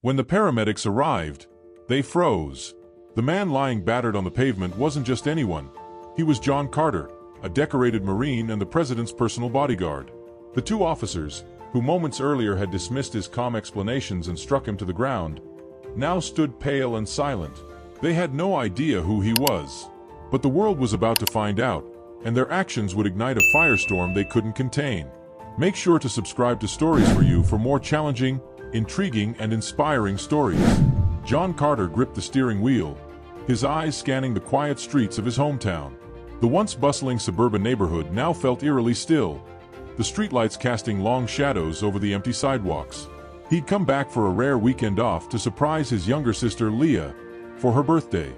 When the paramedics arrived, they froze. The man lying battered on the pavement wasn't just anyone. He was John Carter, a decorated Marine and the president's personal bodyguard. The two officers, who moments earlier had dismissed his calm explanations and struck him to the ground, now stood pale and silent. They had no idea who he was. But the world was about to find out, and their actions would ignite a firestorm they couldn't contain. Make sure to subscribe to Stories for You for more challenging, intriguing, and inspiring stories. John Carter gripped the steering wheel, his eyes scanning the quiet streets of his hometown. The once bustling suburban neighborhood now felt eerily still, the streetlights casting long shadows over the empty sidewalks. He'd come back for a rare weekend off to surprise his younger sister Leah for her birthday.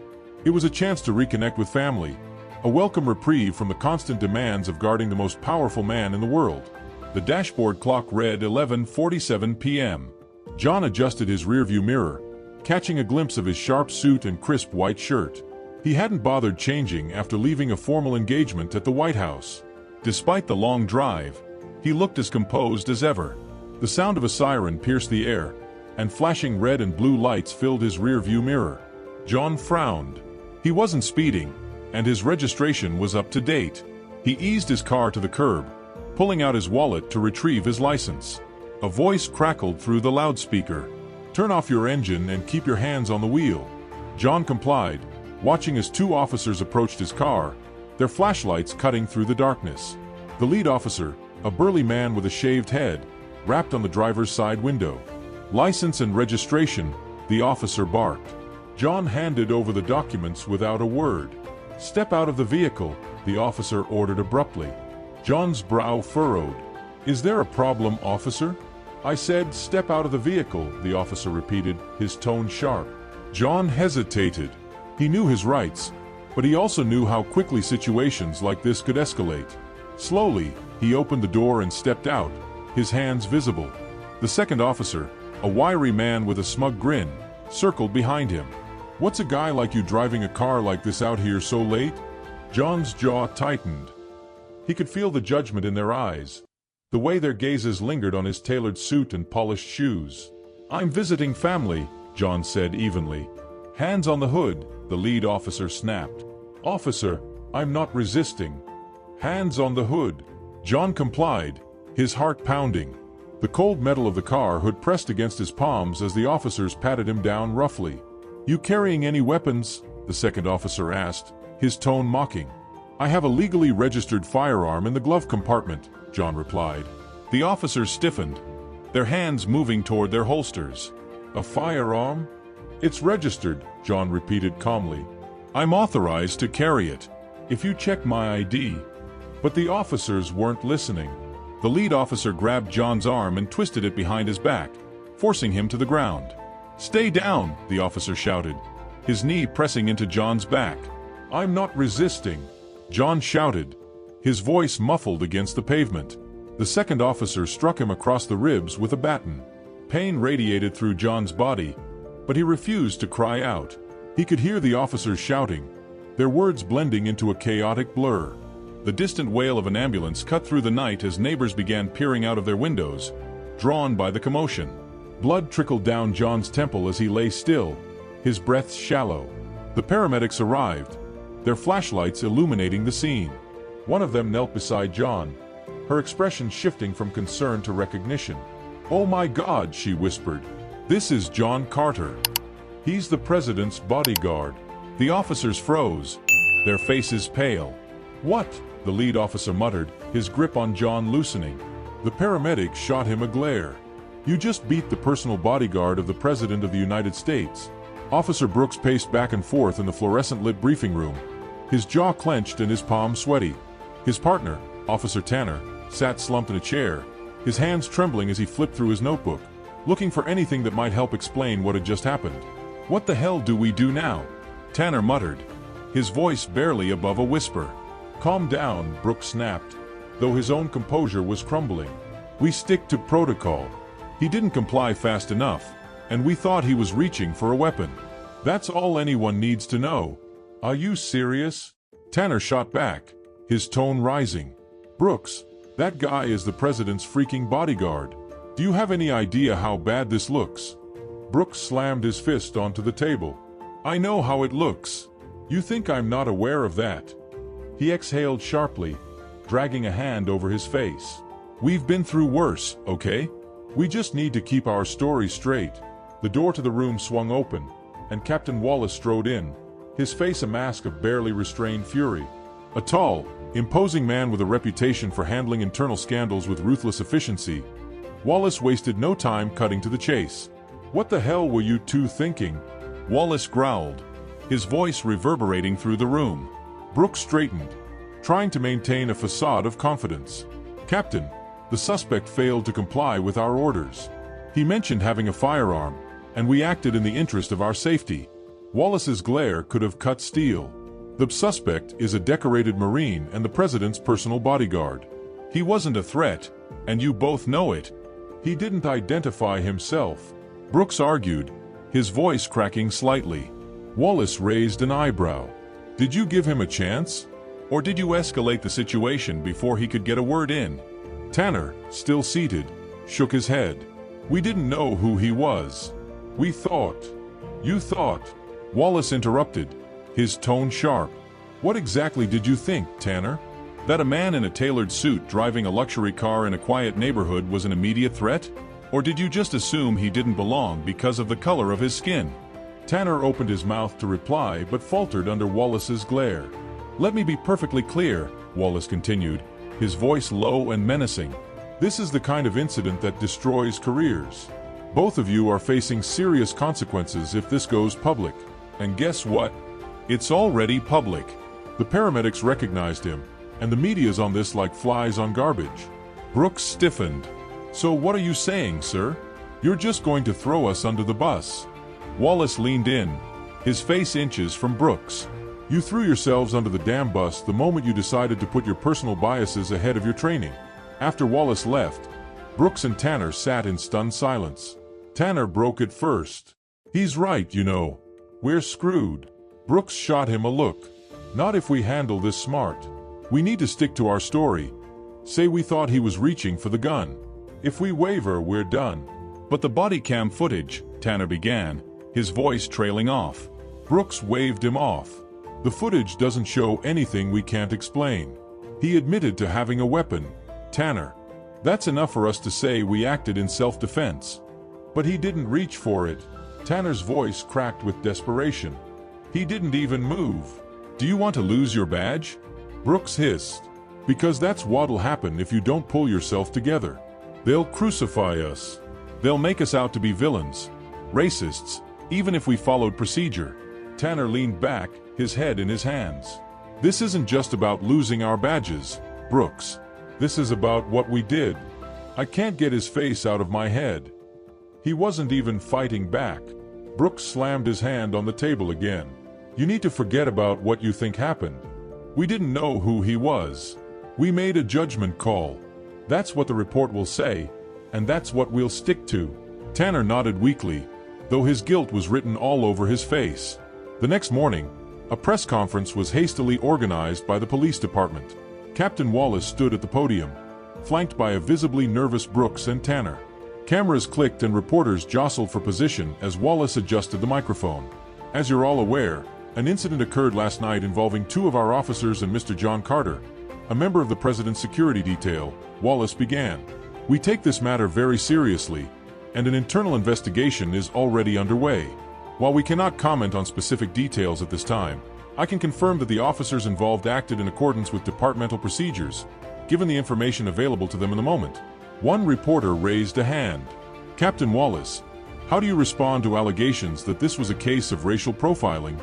It was a chance to reconnect with family, a welcome reprieve from the constant demands of guarding the most powerful man in the world. The dashboard clock read 11:47 p.m. John adjusted his rearview mirror, catching a glimpse of his sharp suit and crisp white shirt. He hadn't bothered changing after leaving a formal engagement at the White House. Despite the long drive, he looked as composed as ever. The sound of a siren pierced the air, and flashing red and blue lights filled his rearview mirror. John frowned. He wasn't speeding, and his registration was up to date. He eased his car to the curb, pulling out his wallet to retrieve his license. A voice crackled through the loudspeaker. "Turn off your engine and keep your hands on the wheel." John complied, watching as two officers approached his car, their flashlights cutting through the darkness. The lead officer, a burly man with a shaved head, rapped on the driver's side window. "License and registration," the officer barked. John handed over the documents without a word. "Step out of the vehicle," the officer ordered abruptly. John's brow furrowed. "Is there a problem, officer?" "I said step out of the vehicle," the officer repeated, his tone sharp. John hesitated. He knew his rights, but he also knew how quickly situations like this could escalate. Slowly, he opened the door and stepped out, his hands visible. The second officer, a wiry man with a smug grin, circled behind him. "What's a guy like you driving a car like this out here so late?" John's jaw tightened. He could feel the judgment in their eyes, the way their gazes lingered on his tailored suit and polished shoes. "I'm visiting family," John said evenly. "Hands on the hood," the lead officer snapped. "Officer, I'm not resisting." "Hands on the hood." John complied, his heart pounding. The cold metal of the car hood pressed against his palms as the officers patted him down roughly. "You carrying any weapons?" the second officer asked, his tone mocking. "I have a legally registered firearm in the glove compartment," John replied. The officers stiffened, their hands moving toward their holsters. "A firearm? It's registered," John repeated calmly. "I'm authorized to carry it, if you check my ID." But the officers weren't listening. The lead officer grabbed John's arm and twisted it behind his back, forcing him to the ground. "Stay down," the officer shouted, his knee pressing into John's back. "I'm not resisting," John shouted, his voice muffled against the pavement. The second officer struck him across the ribs with a baton. Pain radiated through John's body, but he refused to cry out. He could hear the officers shouting, their words blending into a chaotic blur. The distant wail of an ambulance cut through the night as neighbors began peering out of their windows, drawn by the commotion. Blood trickled down John's temple as he lay still, his breath shallow. The paramedics arrived, their flashlights illuminating the scene. One of them knelt beside John, her expression shifting from concern to recognition. "Oh my God," she whispered. "This is John Carter. He's the president's bodyguard." The officers froze, their faces pale. "What?" the lead officer muttered, his grip on John loosening. The paramedic shot him a glare. "You just beat the personal bodyguard of the President of the United States." Officer Brooks paced back and forth in the fluorescent-lit briefing room, his jaw clenched and his palms sweaty. His partner, Officer Tanner, sat slumped in a chair, his hands trembling as he flipped through his notebook, looking for anything that might help explain what had just happened. "What the hell do we do now?" Tanner muttered, his voice barely above a whisper. "Calm down," Brooks snapped, though his own composure was crumbling. "We stick to protocol. He didn't comply fast enough, and we thought he was reaching for a weapon. That's all anyone needs to know." "Are you serious?" Tanner shot back, his tone rising. "Brooks, that guy is the president's freaking bodyguard. Do you have any idea how bad this looks?" Brooks slammed his fist onto the table. I know how it looks. You think I'm not aware of that? He exhaled sharply, dragging a hand over his face. We've been through worse, okay? We just need to keep our story straight. The door to the room swung open, and Captain Wallace strode in, his face a mask of barely restrained fury. A tall, imposing man with a reputation for handling internal scandals with ruthless efficiency, Wallace wasted no time cutting to the chase. What the hell were you two thinking? Wallace growled, his voice reverberating through the room. Brooks straightened, trying to maintain a facade of confidence. Captain, the suspect failed to comply with our orders. He mentioned having a firearm, and we acted in the interest of our safety. Wallace's glare could have cut steel. The suspect is a decorated Marine and the President's personal bodyguard. He wasn't a threat, and you both know it. He didn't identify himself, Brooks argued, his voice cracking slightly. Wallace raised an eyebrow. Did you give him a chance? Or did you escalate the situation before he could get a word in? Tanner, still seated, shook his head. We didn't know who he was. We thought. You thought. Wallace interrupted, his tone sharp. What exactly did you think, Tanner? That a man in a tailored suit driving a luxury car in a quiet neighborhood was an immediate threat? Or did you just assume he didn't belong because of the color of his skin? Tanner opened his mouth to reply but faltered under Wallace's glare. Let me be perfectly clear, Wallace continued, his voice low and menacing. This is the kind of incident that destroys careers. Both of you are facing serious consequences if this goes public. And guess what? It's already public. The paramedics recognized him, and the media's on this like flies on garbage. Brooks stiffened. So what are you saying, sir? You're just going to throw us under the bus? Wallace leaned in, his face inches from Brooks. You threw yourselves under the damn bus the moment you decided to put your personal biases ahead of your training. After Wallace left, Brooks and Tanner sat in stunned silence. Tanner broke it first. He's right, you know. We're screwed. Brooks shot him a look. Not if we handle this smart. We need to stick to our story. Say we thought he was reaching for the gun. If we waver, we're done. But the body cam footage, Tanner began, his voice trailing off. Brooks waved him off. The footage doesn't show anything we can't explain. He admitted to having a weapon. Tanner. That's enough for us to say we acted in self-defense. But he didn't reach for it. Tanner's voice cracked with desperation. He didn't even move. Do you want to lose your badge? Brooks hissed. Because that's what'll happen if you don't pull yourself together. They'll crucify us. They'll make us out to be villains, racists, even if we followed procedure. Tanner leaned back, his head in his hands. This isn't just about losing our badges, Brooks. This is about what we did. I can't get his face out of my head. He wasn't even fighting back. Brooks slammed his hand on the table again. You need to forget about what you think happened. We didn't know who he was. We made a judgment call. That's what the report will say, and that's what we'll stick to. Tanner nodded weakly, though his guilt was written all over his face. The next morning, a press conference was hastily organized by the police department. Captain Wallace stood at the podium, flanked by a visibly nervous Brooks and Tanner. Cameras clicked and reporters jostled for position as Wallace adjusted the microphone. As you're all aware, an incident occurred last night involving two of our officers and Mr. John Carter, a member of the President's security detail, Wallace began. We take this matter very seriously, and an internal investigation is already underway. While we cannot comment on specific details at this time, I can confirm that the officers involved acted in accordance with departmental procedures, given the information available to them in the moment. One reporter raised a hand. Captain Wallace, how do you respond to allegations that this was a case of racial profiling?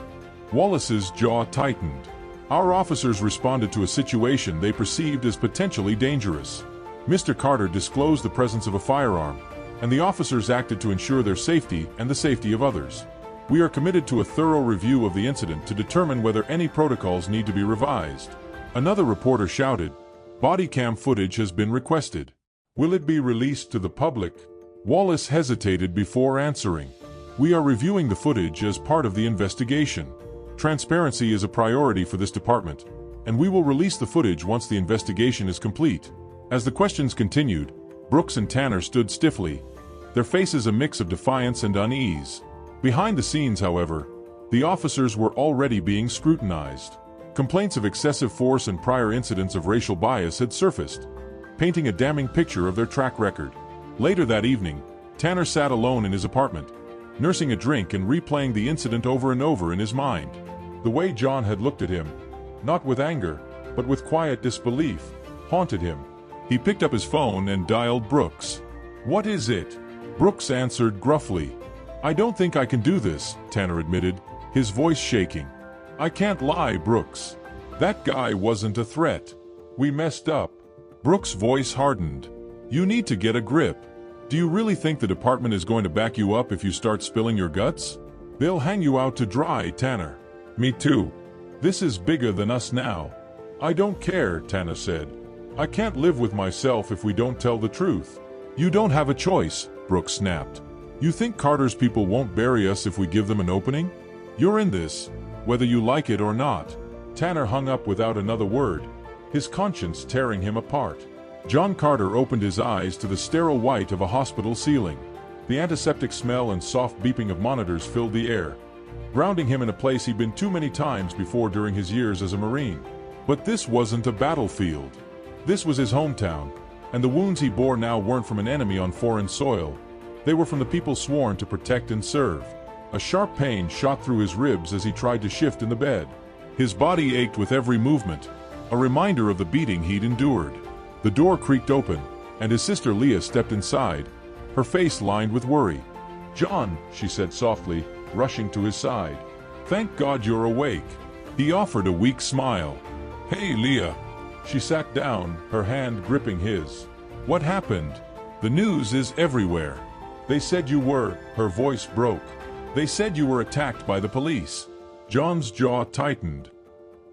Wallace's jaw tightened. Our officers responded to a situation they perceived as potentially dangerous. Mr. Carter disclosed the presence of a firearm, and the officers acted to ensure their safety and the safety of others. We are committed to a thorough review of the incident to determine whether any protocols need to be revised. Another reporter shouted, body cam footage has been requested. Will it be released to the public? Wallace hesitated before answering. We are reviewing the footage as part of the investigation. Transparency is a priority for this department, and we will release the footage once the investigation is complete. As the questions continued, Brooks and Tanner stood stiffly, their faces a mix of defiance and unease. Behind the scenes, however, the officers were already being scrutinized. Complaints of excessive force and prior incidents of racial bias had surfaced, painting a damning picture of their track record. Later that evening, Tanner sat alone in his apartment, nursing a drink and replaying the incident over and over in his mind. The way John had looked at him, not with anger, but with quiet disbelief, haunted him. He picked up his phone and dialed Brooks. "What is it?" Brooks answered gruffly. "I don't think I can do this," Tanner admitted, his voice shaking. "I can't lie, Brooks. That guy wasn't a threat. We messed up." Brooks' voice hardened. "You need to get a grip. Do you really think the department is going to back you up if you start spilling your guts? They'll hang you out to dry, Tanner." "Me too. This is bigger than us now." "I don't care," Tanner said. "I can't live with myself if we don't tell the truth." "You don't have a choice," Brooks snapped. "You think Carter's people won't bury us if we give them an opening? You're in this, whether you like it or not." Tanner hung up without another word, his conscience tearing him apart. John Carter opened his eyes to the sterile white of a hospital ceiling. The antiseptic smell and soft beeping of monitors filled the air, grounding him in a place he'd been too many times before during his years as a Marine. But this wasn't a battlefield. This was his hometown, and the wounds he bore now weren't from an enemy on foreign soil. They were from the people sworn to protect and serve. A sharp pain shot through his ribs as he tried to shift in the bed. His body ached with every movement, a reminder of the beating he'd endured. The door creaked open, and his sister Leah stepped inside, her face lined with worry. "John," she said softly, rushing to his side. "Thank God you're awake." He offered a weak smile. "Hey, Leah." She sat down, her hand gripping his. "What happened? The news is everywhere. They said you were," her voice broke. "They said you were attacked by the police." John's jaw tightened.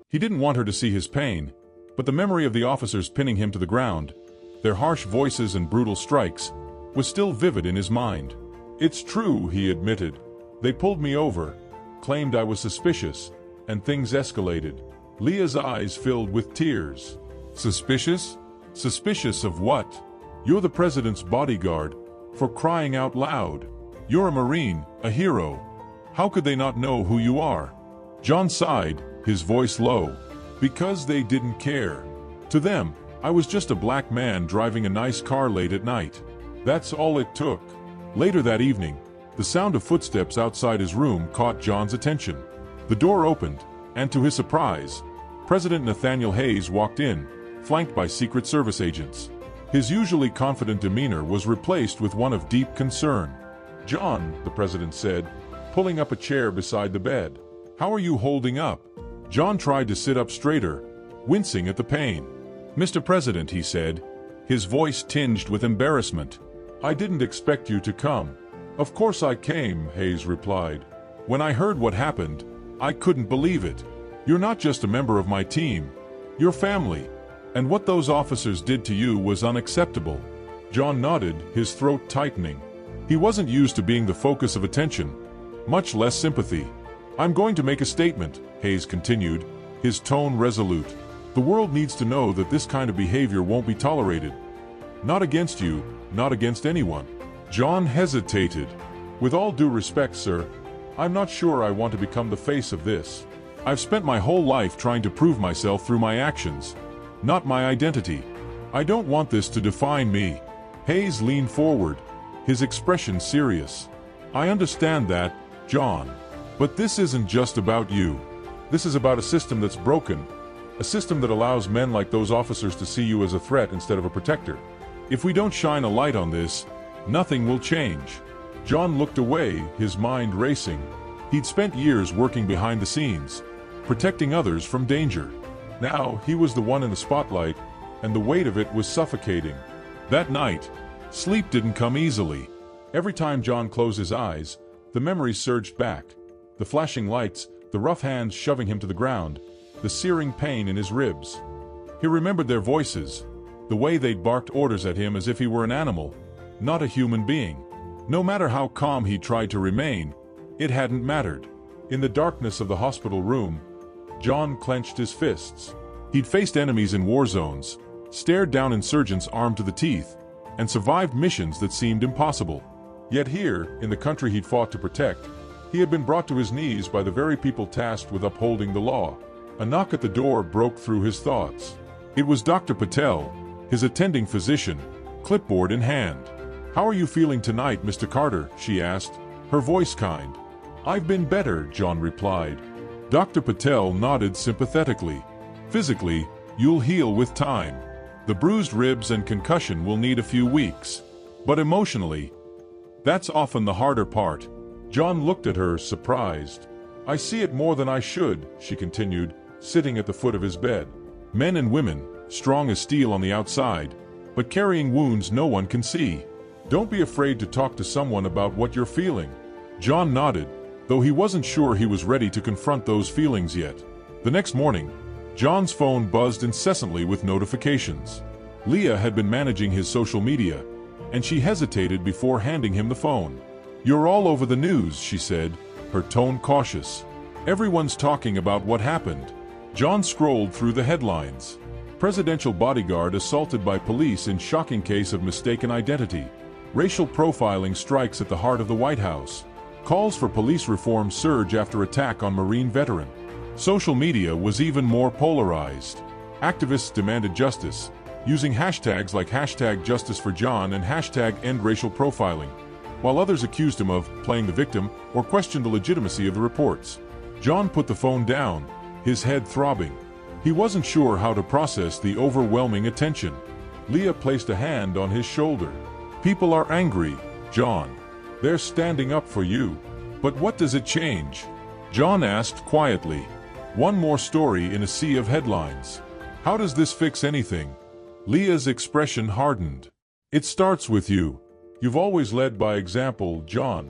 He didn't want her to see his pain, but the memory of the officers pinning him to the ground, their harsh voices and brutal strikes, was still vivid in his mind. "It's true," he admitted. "They pulled me over, claimed I was suspicious, and things escalated." Leah's eyes filled with tears. "Suspicious? Suspicious of what? You're the president's bodyguard, for crying out loud. You're a Marine, a hero. How could they not know who you are?" John sighed, his voice low. "Because they didn't care. To them, I was just a black man driving a nice car late at night. That's all it took." Later that evening, the sound of footsteps outside his room caught John's attention. The door opened, and to his surprise, President Nathaniel Hayes walked in, flanked by Secret Service agents. His usually confident demeanor was replaced with one of deep concern. "John," the president said, pulling up a chair beside the bed. "How are you holding up?" John tried to sit up straighter, wincing at the pain. "Mr. President," he said, his voice tinged with embarrassment, "I didn't expect you to come." "Of course I came," Hayes replied. "When I heard what happened, I couldn't believe it. You're not just a member of my team. You're family. And what those officers did to you was unacceptable." John nodded, his throat tightening. He wasn't used to being the focus of attention, much less sympathy. "I'm going to make a statement," Hayes continued, his tone resolute. "The world needs to know that this kind of behavior won't be tolerated. Not against you, not against anyone." John hesitated. "With all due respect, sir, I'm not sure I want to become the face of this. I've spent my whole life trying to prove myself through my actions, not my identity. I don't want this to define me." Hayes leaned forward, his expression serious. "I understand that, John. But this isn't just about you. This is about a system that's broken, a system that allows men like those officers to see you as a threat instead of a protector. If we don't shine a light on this, nothing will change." John looked away, his mind racing. He'd spent years working behind the scenes, protecting others from danger. Now he was the one in the spotlight, and the weight of it was suffocating. That night, sleep didn't come easily. Every time John closed his eyes, the memories surged back. The flashing lights, the rough hands shoving him to the ground, the searing pain in his ribs. He remembered their voices, the way they'd barked orders at him as if he were an animal, not a human being. No matter how calm he tried to remain, it hadn't mattered. In the darkness of the hospital room, John clenched his fists. He'd faced enemies in war zones, stared down insurgents armed to the teeth, and survived missions that seemed impossible. Yet here, in the country he'd fought to protect, he had been brought to his knees by the very people tasked with upholding the law. A knock at the door broke through his thoughts. It was Dr. Patel, his attending physician, clipboard in hand. "How are you feeling tonight, Mr. Carter?" she asked, her voice kind. "I've been better," John replied. Dr. Patel nodded sympathetically. "Physically, you'll heal with time. The bruised ribs and concussion will need a few weeks. But emotionally, that's often the harder part." John looked at her, surprised. "I see it more than I should," she continued, sitting at the foot of his bed. "Men and women, strong as steel on the outside, but carrying wounds no one can see. Don't be afraid to talk to someone about what you're feeling." John nodded, though he wasn't sure he was ready to confront those feelings yet. The next morning, John's phone buzzed incessantly with notifications. Leah had been managing his social media, and she hesitated before handing him the phone. "You're all over the news," she said, her tone cautious. "Everyone's talking about what happened." John scrolled through the headlines. Presidential bodyguard assaulted by police in shocking case of mistaken identity. Racial profiling strikes at the heart of the White House. Calls for police reform surge after attack on Marine veteran. Social media was even more polarized. Activists demanded justice, using hashtags like #JusticeForJohn and #EndRacial Profiling, while others accused him of playing the victim or questioned the legitimacy of the reports. John put the phone down, his head throbbing. He wasn't sure how to process the overwhelming attention. Leah placed a hand on his shoulder. "People are angry, John. They're standing up for you. But what does it change?" John asked quietly. "One more story in a sea of headlines. How does this fix anything?" Leah's expression hardened. "It starts with you. You've always led by example, John.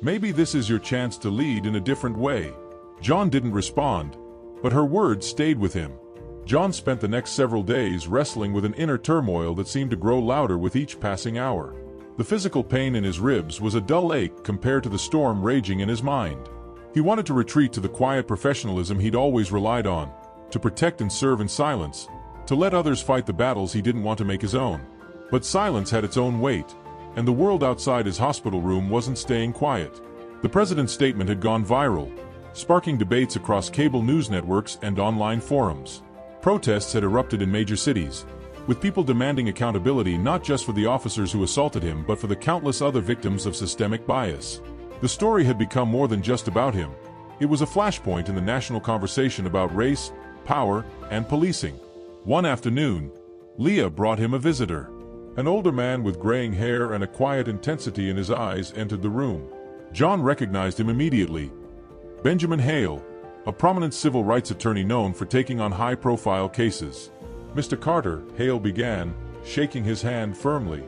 Maybe this is your chance to lead in a different way." John didn't respond, but her words stayed with him. John spent the next several days wrestling with an inner turmoil that seemed to grow louder with each passing hour. The physical pain in his ribs was a dull ache compared to the storm raging in his mind. He wanted to retreat to the quiet professionalism he'd always relied on, to protect and serve in silence, to let others fight the battles he didn't want to make his own. But silence had its own weight, and the world outside his hospital room wasn't staying quiet. The president's statement had gone viral, sparking debates across cable news networks and online forums. Protests had erupted in major cities, with people demanding accountability not just for the officers who assaulted him but for the countless other victims of systemic bias. The story had become more than just about him. It was a flashpoint in the national conversation about race, power, and policing. One afternoon, Leah brought him a visitor. An older man with graying hair and a quiet intensity in his eyes entered the room. John recognized him immediately. Benjamin Hale, a prominent civil rights attorney known for taking on high-profile cases. "Mr. Carter," Hale began, shaking his hand firmly.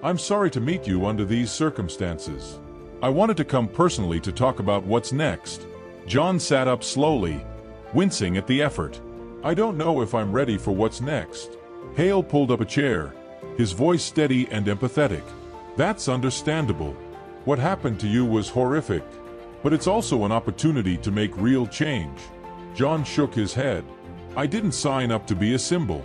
"I'm sorry to meet you under these circumstances. I wanted to come personally to talk about what's next." John sat up slowly, wincing at the effort. "I don't know if I'm ready for what's next." Hale pulled up a chair, his voice steady and empathetic. "That's understandable. What happened to you was horrific. But it's also an opportunity to make real change." John shook his head. "I didn't sign up to be a symbol.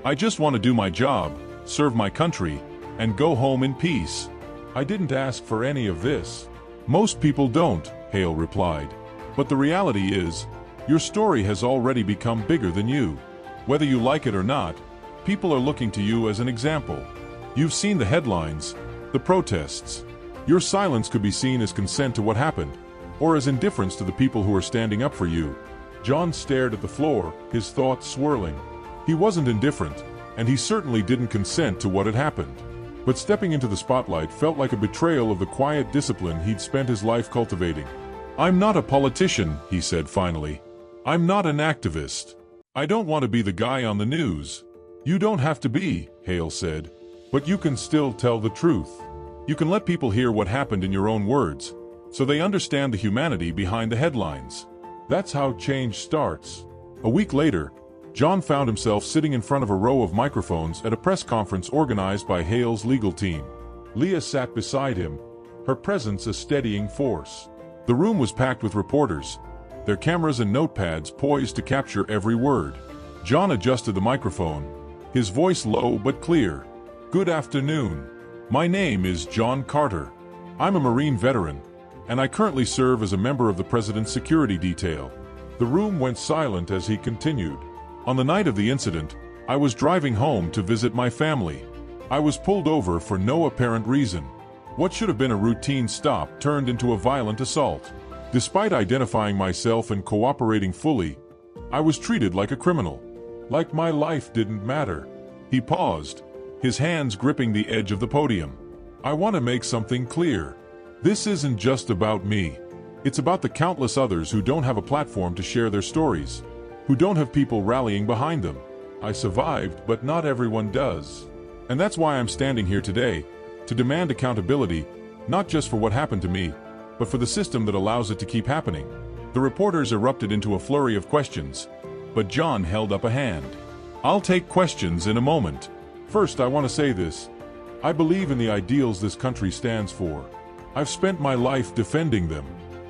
I just want to do my job, serve my country, and go home in peace. I didn't ask for any of this." "Most people don't," Hale replied. "But the reality is, your story has already become bigger than you. Whether you like it or not, people are looking to you as an example. You've seen the headlines, the protests. Your silence could be seen as consent to what happened, or as indifference to the people who are standing up for you." John stared at the floor, his thoughts swirling. He wasn't indifferent, and he certainly didn't consent to what had happened. But stepping into the spotlight felt like a betrayal of the quiet discipline he'd spent his life cultivating. "I'm not a politician," he said finally. "I'm not an activist. I don't want to be the guy on the news." "You don't have to be," Hale said. "But you can still tell the truth. You can let people hear what happened in your own words, so they understand the humanity behind the headlines. That's how change starts." A week later, John found himself sitting in front of a row of microphones at a press conference organized by Hale's legal team. Leah sat beside him, her presence a steadying force. The room was packed with reporters, their cameras and notepads poised to capture every word. John adjusted the microphone, his voice low but clear. "Good afternoon. My name is John Carter. I'm a Marine veteran, and I currently serve as a member of the President's security detail. The room went silent as he continued. On the night of the incident, I was driving home to visit my family. I was pulled over for no apparent reason. What should have been a routine stop turned into a violent assault. Despite identifying myself and cooperating fully, I was treated like a criminal. Like my life didn't matter. He paused, his hands gripping the edge of the podium. I want to make something clear. This isn't just about me. It's about the countless others who don't have a platform to share their stories, who don't have people rallying behind them. I survived, but not everyone does. And that's why I'm standing here today, to demand accountability, not just for what happened to me, but for the system that allows it to keep happening. The reporters erupted into a flurry of questions, but John held up a hand. I'll take questions in a moment. First, I want to say this. I believe in the ideals this country stands for. I've spent my life defending them.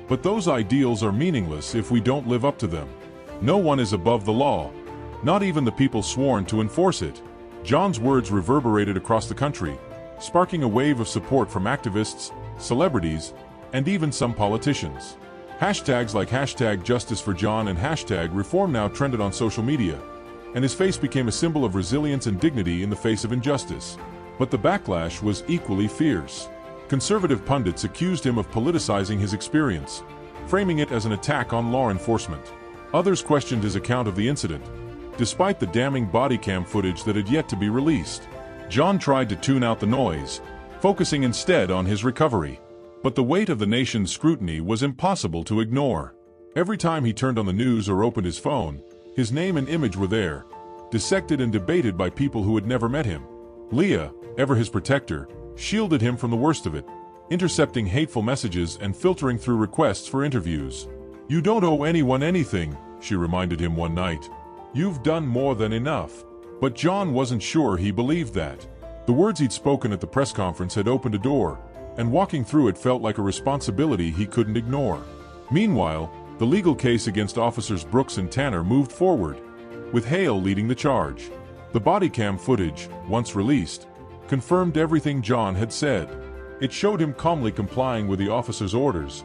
But those ideals are meaningless if we don't live up to them. No one is above the law, not even the people sworn to enforce it. John's words reverberated across the country, sparking a wave of support from activists, celebrities, and even some politicians. Hashtags like #JusticeForJohn and #ReformNow now trended on social media, and his face became a symbol of resilience and dignity in the face of injustice. But the backlash was equally fierce. Conservative pundits accused him of politicizing his experience, framing it as an attack on law enforcement. Others questioned his account of the incident, despite the damning body cam footage that had yet to be released. John tried to tune out the noise, focusing instead on his recovery. But the weight of the nation's scrutiny was impossible to ignore. Every time he turned on the news or opened his phone, his name and image were there, dissected and debated by people who had never met him. Leah, ever his protector, shielded him from the worst of it, intercepting hateful messages and filtering through requests for interviews. "You don't owe anyone anything," she reminded him one night. "You've done more than enough." But John wasn't sure he believed that. The words he'd spoken at the press conference had opened a door, and walking through it felt like a responsibility he couldn't ignore. Meanwhile, the legal case against officers Brooks and Tanner moved forward, with Hale leading the charge. The body cam footage, once released, confirmed everything John had said. It showed him calmly complying with the officers' orders,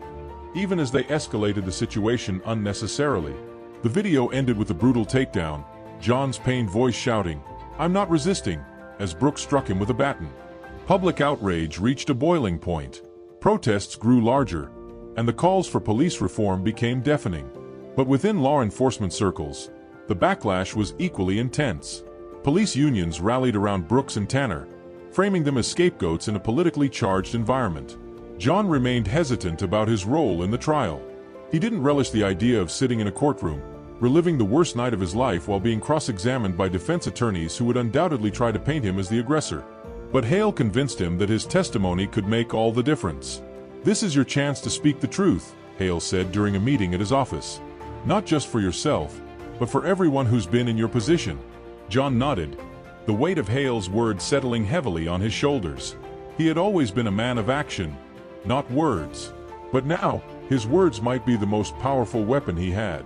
even as they escalated the situation unnecessarily. The video ended with a brutal takedown, John's pained voice shouting, "I'm not resisting," as Brooks struck him with a baton. Public outrage reached a boiling point. Protests grew larger, and the calls for police reform became deafening. But within law enforcement circles, the backlash was equally intense. Police unions rallied around Brooks and Tanner, framing them as scapegoats in a politically charged environment. John remained hesitant about his role in the trial. He didn't relish the idea of sitting in a courtroom, reliving the worst night of his life while being cross-examined by defense attorneys who would undoubtedly try to paint him as the aggressor. But Hale convinced him that his testimony could make all the difference. "This is your chance to speak the truth," Hale said during a meeting at his office. "Not just for yourself, but for everyone who's been in your position." John nodded, the weight of Hale's words settling heavily on his shoulders. He had always been a man of action, not words. But now, his words might be the most powerful weapon he had.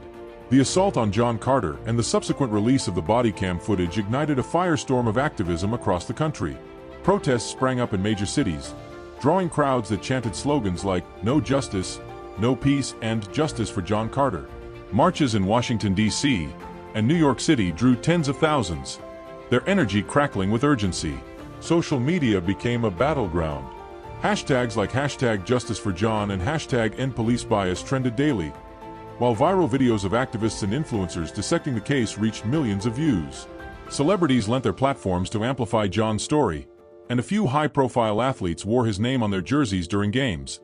The assault on John Carter and the subsequent release of the body cam footage ignited a firestorm of activism across the country. Protests sprang up in major cities, drawing crowds that chanted slogans like "No Justice, No Peace," and "Justice for John Carter." Marches in Washington, D.C., and New York City drew tens of thousands, their energy crackling with urgency. Social media became a battleground. Hashtags like #JusticeForJohn and #EndPoliceBias trended daily, while viral videos of activists and influencers dissecting the case reached millions of views. Celebrities lent their platforms to amplify John's story, and a few high-profile athletes wore his name on their jerseys during games,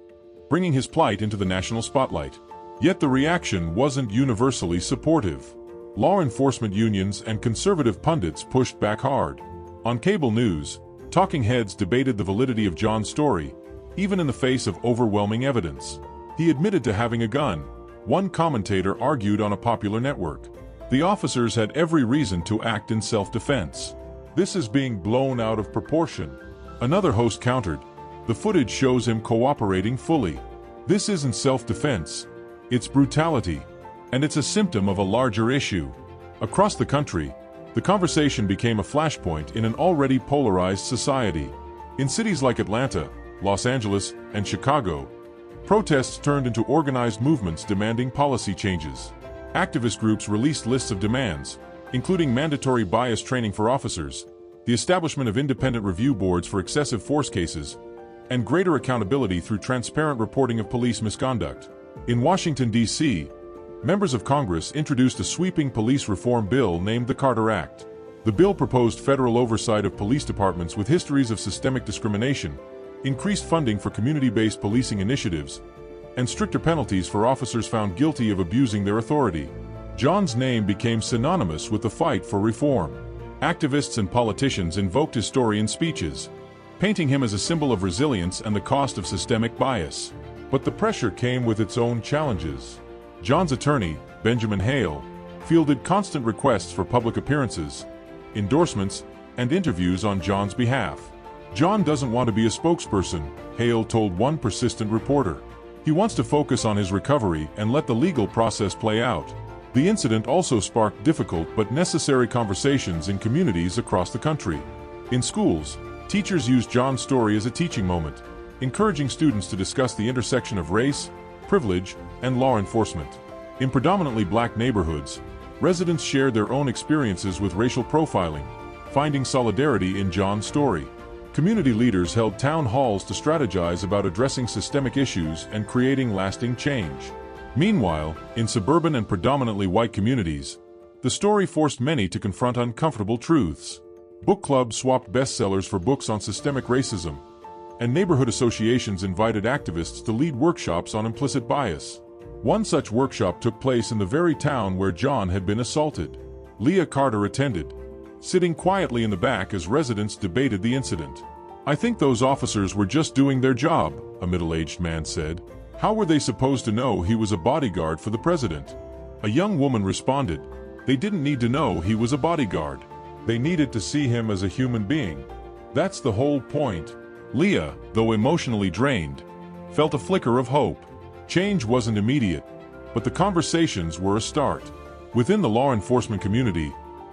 bringing his plight into the national spotlight. Yet the reaction wasn't universally supportive. Law enforcement unions and conservative pundits pushed back hard. On cable news, talking heads debated the validity of John's story, even in the face of overwhelming evidence. He admitted to having a gun, one commentator argued on a popular network. The officers had every reason to act in self-defense. "This is being blown out of proportion," another host countered. "The footage shows him cooperating fully. This isn't self-defense, it's brutality, and it's a symptom of a larger issue." Across the country, the conversation became a flashpoint in an already polarized society. In cities like Atlanta, Los Angeles, and Chicago, protests turned into organized movements demanding policy changes. Activist groups released lists of demands, including mandatory bias training for officers, the establishment of independent review boards for excessive force cases, and greater accountability through transparent reporting of police misconduct. In Washington, D.C., members of Congress introduced a sweeping police reform bill named the Carter Act. The bill proposed federal oversight of police departments with histories of systemic discrimination, increased funding for community-based policing initiatives, and stricter penalties for officers found guilty of abusing their authority. John's name became synonymous with the fight for reform. Activists and politicians invoked his story in speeches, painting him as a symbol of resilience and the cost of systemic bias. But the pressure came with its own challenges. John's attorney, Benjamin Hale, fielded constant requests for public appearances, endorsements, and interviews on John's behalf. John doesn't want to be a spokesperson, Hale told one persistent reporter. He wants to focus on his recovery and let the legal process play out. The incident also sparked difficult but necessary conversations in communities across the country. In schools, teachers used John's story as a teaching moment, encouraging students to discuss the intersection of race, privilege, and law enforcement. In predominantly black neighborhoods, residents shared their own experiences with racial profiling, finding solidarity in John's story. Community leaders held town halls to strategize about addressing systemic issues and creating lasting change. Meanwhile, in suburban and predominantly white communities, the story forced many to confront uncomfortable truths. Book clubs swapped bestsellers for books on systemic racism, and neighborhood associations invited activists to lead workshops on implicit bias. One such workshop took place in the very town where John had been assaulted. Leah Carter attended, sitting quietly in the back as residents debated the incident. "I think those officers were just doing their job," a middle-aged man said. "How were they supposed to know he was a bodyguard for the president?" A young woman responded, "They didn't need to know he was a bodyguard. They needed to see him as a human being. That's the whole point." Leah, though emotionally drained, felt a flicker of hope. Change wasn't immediate, but the conversations were a start. Within the law enforcement community,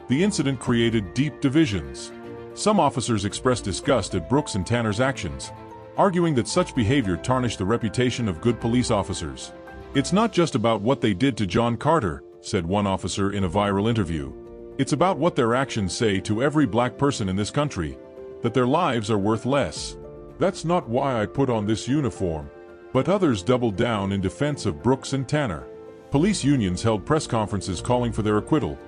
the incident created deep divisions. Some officers expressed disgust at Brooks and Tanner's actions, arguing that such behavior tarnished the reputation of good police officers. "It's not just about what they did to John Carter," said one officer in a viral interview. "It's about what their actions say to every black person in this country, that their lives are worth less. That's not why I put on this uniform." But others doubled down in defense of Brooks and Tanner. Police unions held press conferences calling for their acquittal,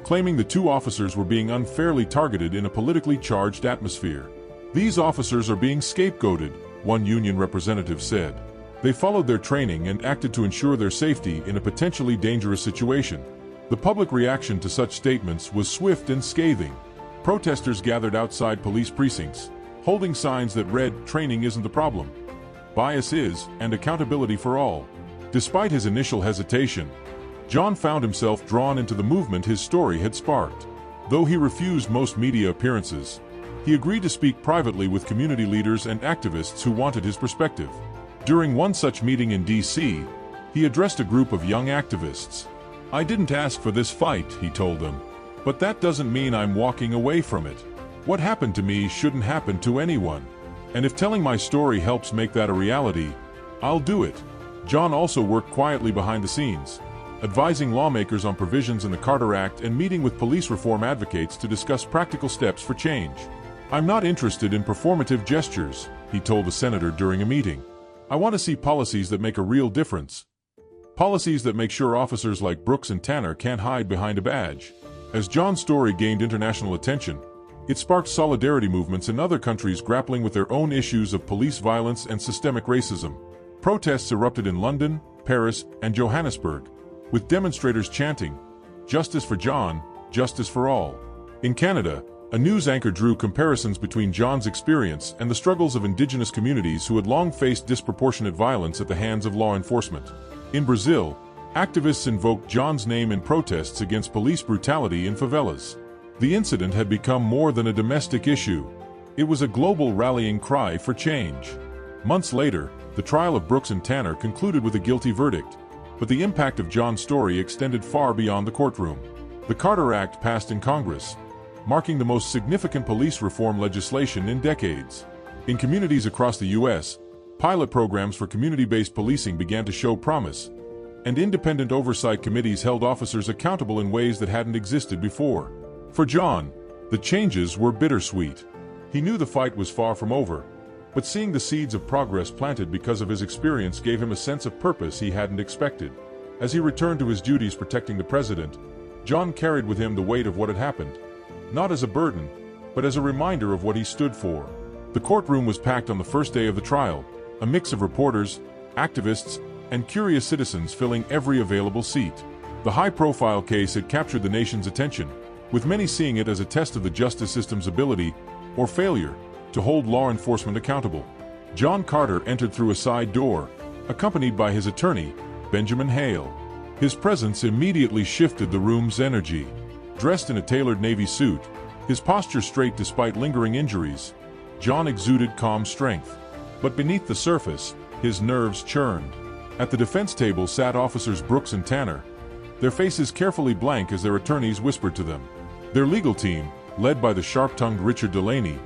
claiming the two officers were being unfairly targeted in a politically charged atmosphere. "These officers are being scapegoated," one union representative said. "They followed their training and acted to ensure their safety in a potentially dangerous situation." The public reaction to such statements was swift and scathing. Protesters gathered outside police precincts, holding signs that read, "Training isn't the problem. Bias is, and accountability for all." Despite his initial hesitation, John found himself drawn into the movement his story had sparked. Though he refused most media appearances, he agreed to speak privately with community leaders and activists who wanted his perspective. During one such meeting in D.C., he addressed a group of young activists. "I didn't ask for this fight," he told them, "but that doesn't mean I'm walking away from it. What happened to me shouldn't happen to anyone. And if telling my story helps make that a reality, I'll do it." John also worked quietly behind the scenes, advising lawmakers on provisions in the Carter Act and meeting with police reform advocates to discuss practical steps for change. "I'm not interested in performative gestures," he told a senator during a meeting. "I want to see policies that make a real difference. Policies that make sure officers like Brooks and Tanner can't hide behind a badge." As John's story gained international attention, it sparked solidarity movements in other countries grappling with their own issues of police violence and systemic racism. Protests erupted in London, Paris, and Johannesburg, with demonstrators chanting, "Justice for John, justice for all." In Canada, a news anchor drew comparisons between John's experience and the struggles of indigenous communities who had long faced disproportionate violence at the hands of law enforcement. In Brazil, activists invoked John's name in protests against police brutality in favelas. The incident had become more than a domestic issue. It was a global rallying cry for change. Months later, the trial of Brooks and Tanner concluded with a guilty verdict, but the impact of John's story extended far beyond the courtroom. The Carter Act passed in Congress, marking the most significant police reform legislation in decades. In communities across the U.S., pilot programs for community-based policing began to show promise, and independent oversight committees held officers accountable in ways that hadn't existed before. For John, the changes were bittersweet. He knew the fight was far from over, but seeing the seeds of progress planted because of his experience gave him a sense of purpose he hadn't expected. As he returned to his duties protecting the president, John carried with him the weight of what had happened, not as a burden, but as a reminder of what he stood for. The courtroom was packed on the first day of the trial, a mix of reporters, activists, and curious citizens filling every available seat. The high-profile case had captured the nation's attention, with many seeing it as a test of the justice system's ability, or failure, to hold law enforcement accountable. John Carter entered through a side door, accompanied by his attorney, Benjamin Hale. His presence immediately shifted the room's energy. Dressed in a tailored navy suit, his posture straight despite lingering injuries, John exuded calm strength. But beneath the surface, his nerves churned. At the defense table sat officers Brooks and Tanner, their faces carefully blank as their attorneys whispered to them. Their legal team, led by the sharp-tongued Richard Delaney,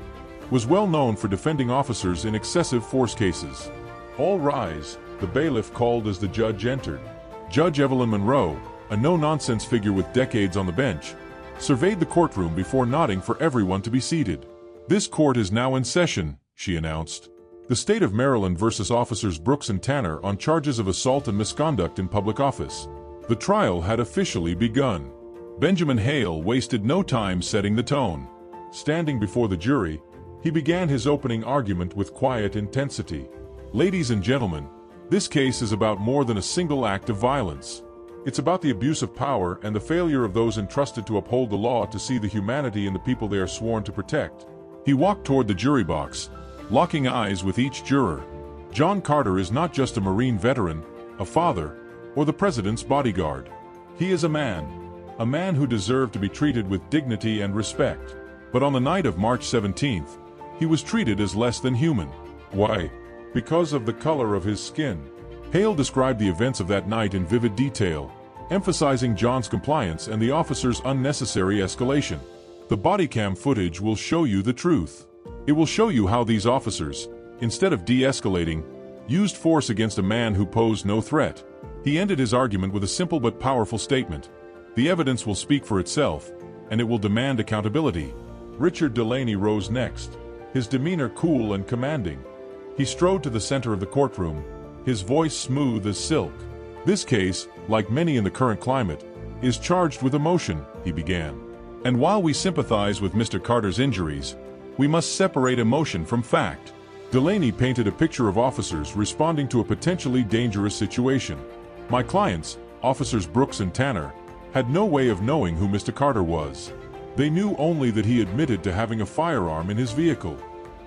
was well known for defending officers in excessive force cases. "All rise," the bailiff called as the judge entered. Judge Evelyn Monroe, a no-nonsense figure with decades on the bench, surveyed the courtroom before nodding for everyone to be seated. "This court is now in session," she announced. The state of Maryland versus officers Brooks and Tanner on charges of assault and misconduct in public office. The trial had officially begun. Benjamin Hale wasted no time setting the tone. Standing before the jury, he began his opening argument with quiet intensity. "Ladies and gentlemen, this case is about more than a single act of violence. It's about the abuse of power and the failure of those entrusted to uphold the law to see the humanity in the people they are sworn to protect." He walked toward the jury box, locking eyes with each juror. John Carter is not just a Marine veteran, a father, or the president's bodyguard. He is a man who deserved to be treated with dignity and respect. But on the night of March 17th, he was treated as less than human. Why? Because of the color of his skin. Hale described the events of that night in vivid detail, emphasizing John's compliance and the officer's unnecessary escalation. The body cam footage will show you the truth. It will show you how these officers, instead of de-escalating, used force against a man who posed no threat. He ended his argument with a simple but powerful statement. The evidence will speak for itself, and it will demand accountability. Richard Delaney rose next, his demeanor cool and commanding. He strode to the center of the courtroom, his voice smooth as silk. "This case, like many in the current climate, is charged with emotion," he began. "And while we sympathize with Mr. Carter's injuries, we must separate emotion from fact." Delaney painted a picture of officers responding to a potentially dangerous situation. My clients, officers Brooks and Tanner, had no way of knowing who Mr. Carter was. They knew only that he admitted to having a firearm in his vehicle.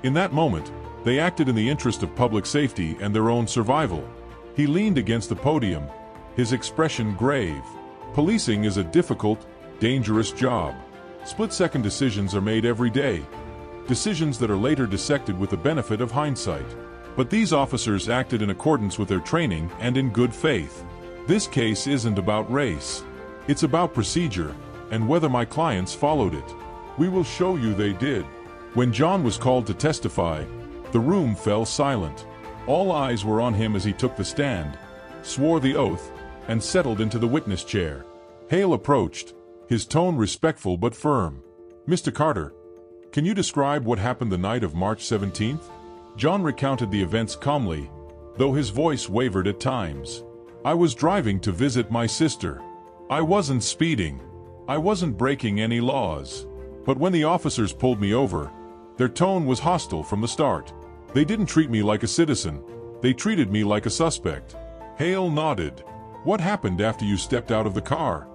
In that moment, they acted in the interest of public safety and their own survival. He leaned against the podium, his expression grave. Policing is a difficult, dangerous job. Split-second decisions are made every day. Decisions that are later dissected with the benefit of hindsight. But these officers acted in accordance with their training and in good faith. This case isn't about race. It's about procedure, and whether my clients followed it. We will show you they did. When John was called to testify, the room fell silent. All eyes were on him as he took the stand, swore the oath, and settled into the witness chair. Hale approached, his tone respectful but firm. "Mr. Carter, can you describe what happened the night of March 17th? John recounted the events calmly, though his voice wavered at times. "I was driving to visit my sister. I wasn't speeding. I wasn't breaking any laws. But when the officers pulled me over, their tone was hostile from the start. They didn't treat me like a citizen. They treated me like a suspect." Hale nodded. "What happened after you stepped out of the car?"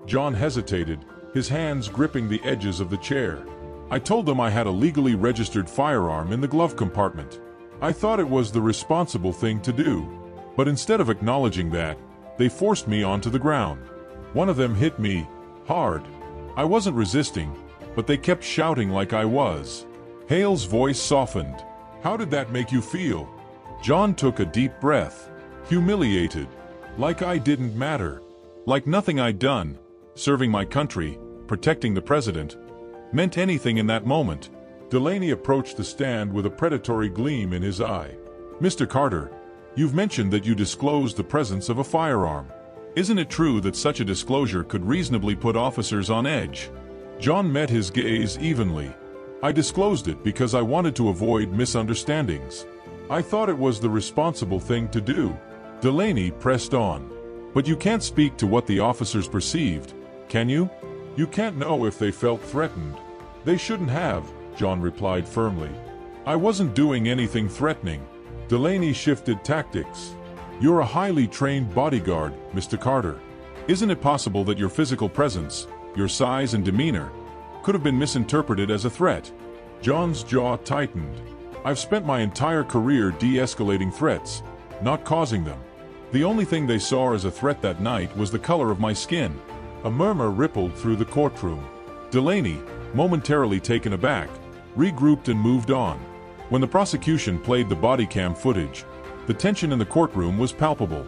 John hesitated, his hands gripping the edges of the chair. "I told them I had a legally registered firearm in the glove compartment. I thought it was the responsible thing to do. But instead of acknowledging that, they forced me onto the ground. One of them hit me, hard. I wasn't resisting, but they kept shouting like I was." Hale's voice softened. "How did that make you feel?" John took a deep breath. "Humiliated. Like I didn't matter. Like nothing I'd done, serving my country, protecting the president, meant anything in that moment. Delaney approached the stand with a predatory gleam in his eye. "Mr. Carter, you've mentioned that you disclosed the presence of a firearm. Isn't it true that such a disclosure could reasonably put officers on edge?" John met his gaze evenly. "I disclosed it because I wanted to avoid misunderstandings. I thought it was the responsible thing to do." Delaney pressed on. "But you can't speak to what the officers perceived, can you? You can't know if they felt threatened." "They shouldn't have," John replied firmly. "I wasn't doing anything threatening." Delaney shifted tactics. "You're a highly trained bodyguard, Mr. Carter. Isn't it possible that your physical presence, your size and demeanor, could have been misinterpreted as a threat?" John's jaw tightened. "I've spent my entire career de-escalating threats, not causing them. The only thing they saw as a threat that night was the color of my skin." A murmur rippled through the courtroom. Delaney, momentarily taken aback, regrouped and moved on. When the prosecution played the body cam footage, the tension in the courtroom was palpable.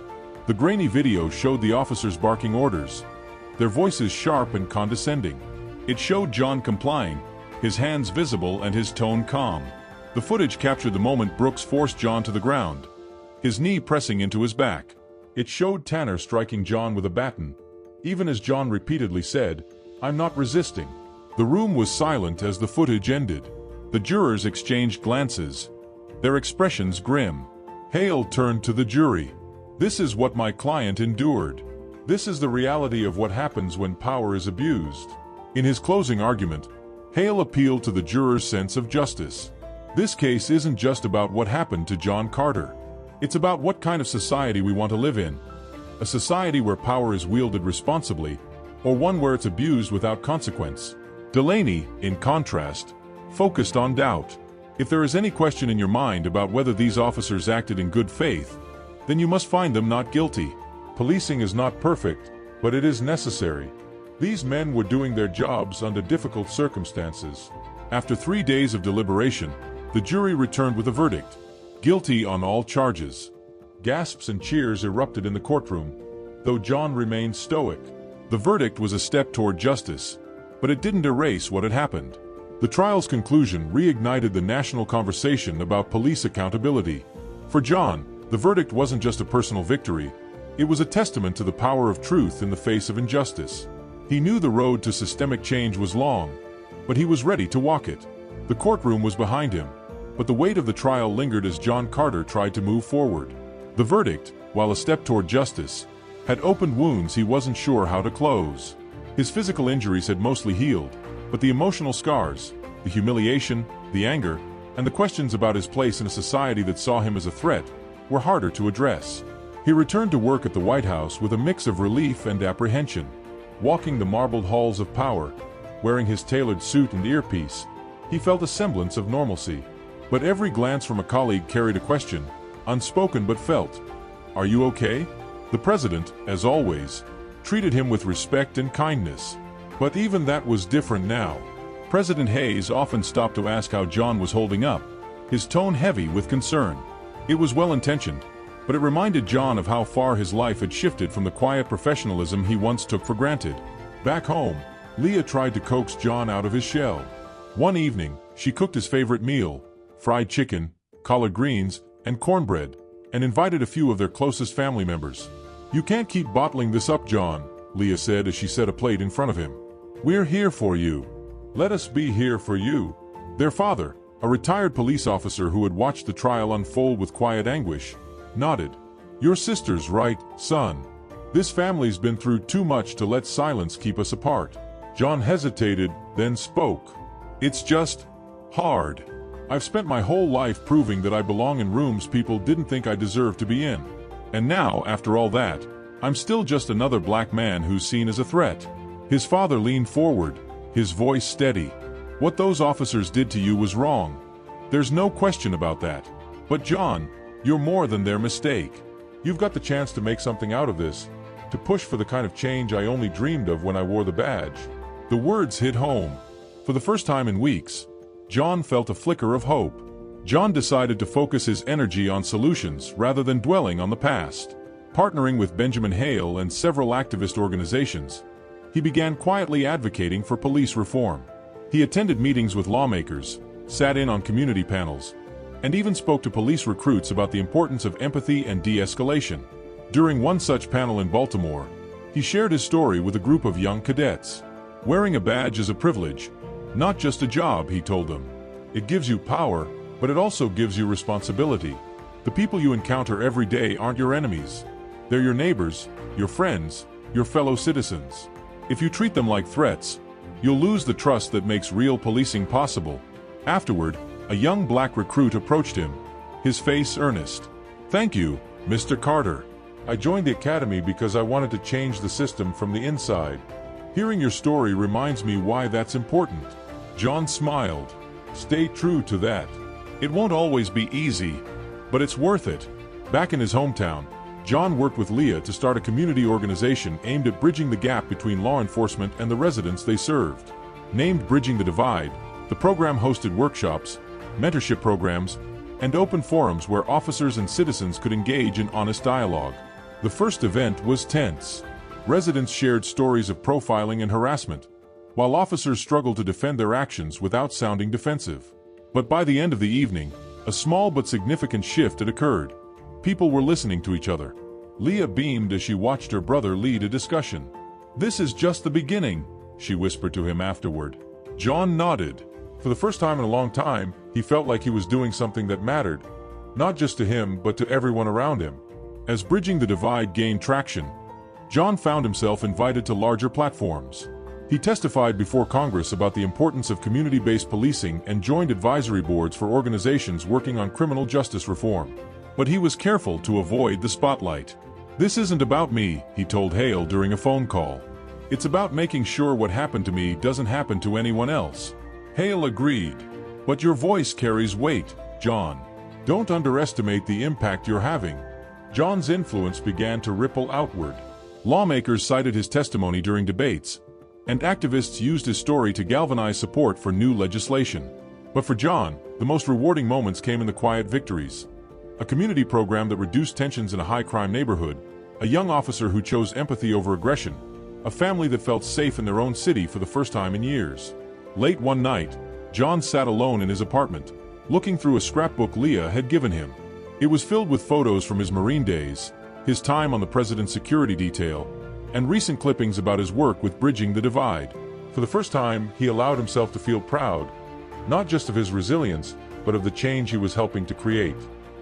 The grainy video showed the officers barking orders, their voices sharp and condescending. It showed John complying, his hands visible and his tone calm. The footage captured the moment Brooks forced John to the ground, his knee pressing into his back. It showed Tanner striking John with a baton, even as John repeatedly said, "I'm not resisting." The room was silent as the footage ended. The jurors exchanged glances, their expressions grim. Hale turned to the jury. "This is what my client endured. This is the reality of what happens when power is abused." In his closing argument, Hale appealed to the jurors' sense of justice. "This case isn't just about what happened to John Carter. It's about what kind of society we want to live in. A society where power is wielded responsibly, or one where it's abused without consequence." Delaney, in contrast, focused on doubt. "If there is any question in your mind about whether these officers acted in good faith, then you must find them not guilty. Policing is not perfect, but it is necessary. These men were doing their jobs under difficult circumstances." After 3 days of deliberation, the jury returned with a verdict: guilty on all charges. Gasps and cheers erupted in the courtroom, though John remained stoic. The verdict was a step toward justice, but it didn't erase what had happened. The trial's conclusion reignited the national conversation about police accountability. For John, the verdict wasn't just a personal victory, it was a testament to the power of truth in the face of injustice. He knew the road to systemic change was long, but he was ready to walk it. The courtroom was behind him, but the weight of the trial lingered as John Carter tried to move forward. The verdict, while a step toward justice, had opened wounds he wasn't sure how to close. His physical injuries had mostly healed, but the emotional scars, the humiliation, the anger, and the questions about his place in a society that saw him as a threat were harder to address. He returned to work at the White House with a mix of relief and apprehension. Walking the marbled halls of power, wearing his tailored suit and earpiece, he felt a semblance of normalcy. But every glance from a colleague carried a question, unspoken but felt. "Are you okay?" The president, as always, treated him with respect and kindness. But even that was different now. President Hayes often stopped to ask how John was holding up, his tone heavy with concern. It was well-intentioned, but it reminded John of how far his life had shifted from the quiet professionalism he once took for granted. Back home, Leah tried to coax John out of his shell. One evening, she cooked his favorite meal, fried chicken, collard greens, and cornbread, and invited a few of their closest family members. "You can't keep bottling this up, John," Leah said as she set a plate in front of him. "We're here for you. Let us be here for you." Their father, a retired police officer who had watched the trial unfold with quiet anguish, nodded. "Your sister's right, son. This family's been through too much to let silence keep us apart." John hesitated, then spoke. "It's just hard. I've spent my whole life proving that I belong in rooms people didn't think I deserved to be in. And now, after all that, I'm still just another black man who's seen as a threat." His father leaned forward, his voice steady. "What those officers did to you was wrong. There's no question about that. But John, you're more than their mistake. You've got the chance to make something out of this, to push for the kind of change I only dreamed of when I wore the badge." The words hit home. For the first time in weeks, John felt a flicker of hope. John decided to focus his energy on solutions rather than dwelling on the past. Partnering with Benjamin Hale and several activist organizations, he began quietly advocating for police reform. He attended meetings with lawmakers, sat in on community panels, and even spoke to police recruits about the importance of empathy and de-escalation. During one such panel in Baltimore, he shared his story with a group of young cadets. Wearing a badge is a privilege, not just a job, he told them. It gives you power, but it also gives you responsibility. The people you encounter every day aren't your enemies. They're your neighbors, your friends, your fellow citizens. If you treat them like threats, you'll lose the trust that makes real policing possible. Afterward, a young black recruit approached him, his face earnest. "Thank you, Mr. Carter. I joined the academy because I wanted to change the system from the inside. Hearing your story reminds me why that's important." John smiled. "Stay true to that. It won't always be easy, but it's worth it." Back in his hometown, John worked with Leah to start a community organization aimed at bridging the gap between law enforcement and the residents they served. Named Bridging the Divide, the program hosted workshops, mentorship programs, and open forums where officers and citizens could engage in honest dialogue. The first event was tense. Residents shared stories of profiling and harassment, while officers struggled to defend their actions without sounding defensive. But by the end of the evening, a small but significant shift had occurred. People were listening to each other. Leah beamed as she watched her brother lead a discussion. "This is just the beginning," she whispered to him afterward. John nodded. For the first time in a long time, he felt like he was doing something that mattered, not just to him but to everyone around him. As Bridging the Divide gained traction, John found himself invited to larger platforms. He testified before Congress about the importance of community-based policing and joined advisory boards for organizations working on criminal justice reform. But he was careful to avoid the spotlight. "This isn't about me," he told Hale during a phone call. "It's about making sure what happened to me doesn't happen to anyone else." Hale agreed. "But your voice carries weight, John. Don't underestimate the impact you're having." John's influence began to ripple outward. Lawmakers cited his testimony during debates, and activists used his story to galvanize support for new legislation. But for John, the most rewarding moments came in the quiet victories. A community program that reduced tensions in a high-crime neighborhood, a young officer who chose empathy over aggression, a family that felt safe in their own city for the first time in years. Late one night, John sat alone in his apartment, looking through a scrapbook Leah had given him. It was filled with photos from his Marine days, his time on the President's security detail, and recent clippings about his work with Bridging the Divide. For the first time, he allowed himself to feel proud, not just of his resilience, but of the change he was helping to create.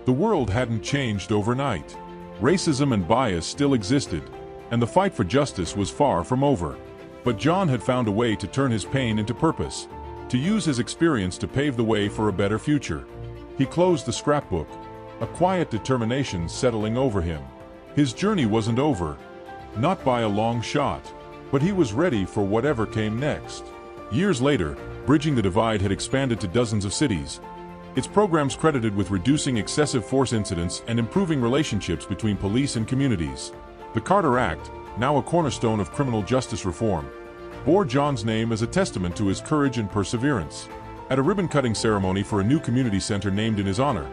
The world hadn't changed overnight. Racism and bias still existed, and the fight for justice was far from over. But John had found a way to turn his pain into purpose, to use his experience to pave the way for a better future. He closed the scrapbook, a quiet determination settling over him. His journey wasn't over, not by a long shot, but he was ready for whatever came next. Years later, Bridging the Divide had expanded to dozens of cities, its programs credited with reducing excessive force incidents and improving relationships between police and communities. The Carter Act, now a cornerstone of criminal justice reform, bore John's name as a testament to his courage and perseverance. At a ribbon-cutting ceremony for a new community center named in his honor,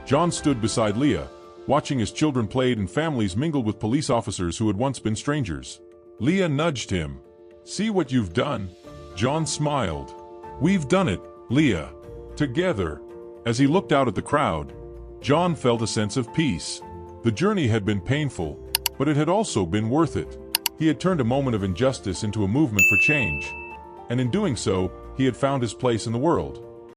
John stood beside Leah, watching as children played and families mingled with police officers who had once been strangers. Leah nudged him. "See what you've done?" John smiled. "We've done it, Leah. Together." As he looked out at the crowd, John felt a sense of peace. The journey had been painful, but it had also been worth it. He had turned a moment of injustice into a movement for change, and in doing so, he had found his place in the world.